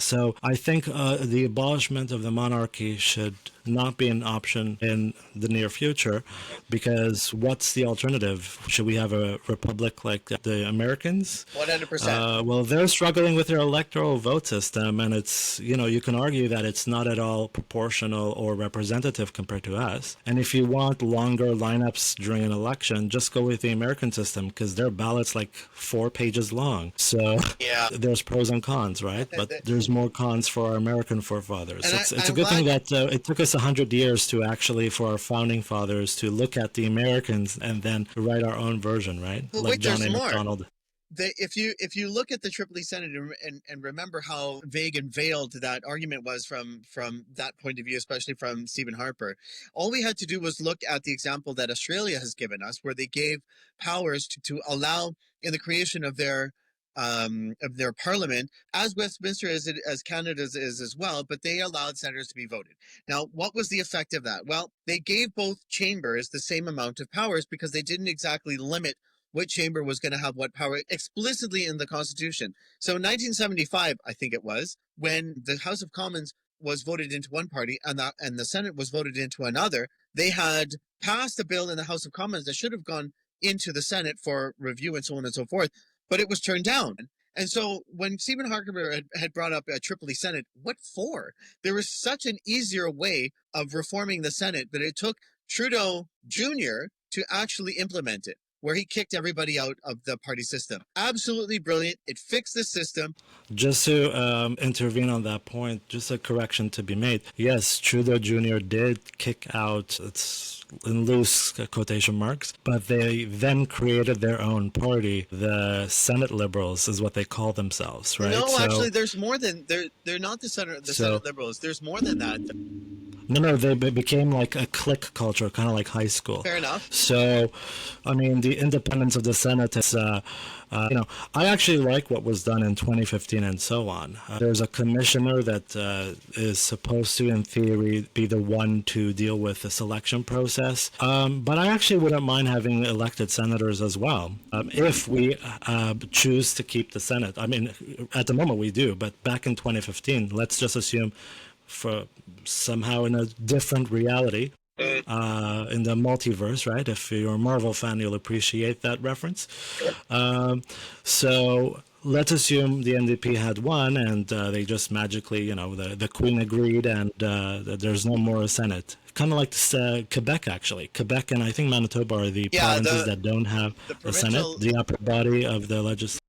So I think the abolishment of the monarchy should not be an option in the near future, because what's the alternative? Should we have a republic like the Americans? 100%. Well, they're struggling with their electoral vote system, and it's, you can argue that it's not at all proportional or representative compared to us. And if you want longer lineups during an election, just go with the American system, because their ballot's like 4 pages long. So Yeah. there's pros and cons, right? But there's more cons for our American forefathers. And It's a I'm good thing glad. that it took us 100 years to actually, for our founding fathers, to look at the Americans and then write our own version, right? But Like wait, John there's A. more. MacDonald. If you look at the Tripoli Senate and remember how vague and veiled that argument was from that point of view, especially from Stephen Harper, all we had to do was look at the example that Australia has given us, where they gave powers to allow in the creation of their parliament, as Westminster as Canada's is as well, but they allowed senators to be voted. Now, what was the effect of that? Well, they gave both chambers the same amount of powers because they didn't exactly limit what chamber was going to have what power explicitly in the Constitution. So in 1975, I think it was, when the House of Commons was voted into one party and the Senate was voted into another, they had passed a bill in the House of Commons that should have gone into the Senate for review and so on and so forth, but it was turned down. And so when Stephen Harper had brought up a Tripoli Senate, what for? There was such an easier way of reforming the Senate, but it took Trudeau Jr. to actually implement it, where he kicked everybody out of the party system. Absolutely brilliant. It fixed the system. Just to intervene on that point, just a correction to be made. Yes, Trudeau Jr. did kick out, it's in loose quotation marks, but they then created their own party. The Senate Liberals is what they call themselves, right? No, actually, there's more than they're not the Senate Liberals. There's more than that. No, they became like a clique culture, kind of like high school. Fair enough. So, I mean, the independence of the Senate is, I actually like what was done in 2015 and so on. There's a commissioner that is supposed to, in theory, be the one to deal with the selection process. But I actually wouldn't mind having elected senators as well, if we choose to keep the Senate. I mean, at the moment we do, but back in 2015, let's just assume for somehow in a different reality, in the multiverse, right? If you're a Marvel fan, you'll appreciate that reference. So let's assume the NDP had won, and they just magically, the Queen agreed, and there's no more Senate. Kind of like Quebec, actually. Quebec and I think Manitoba are the provinces that don't have the a Senate, provincial the upper body of the legislature.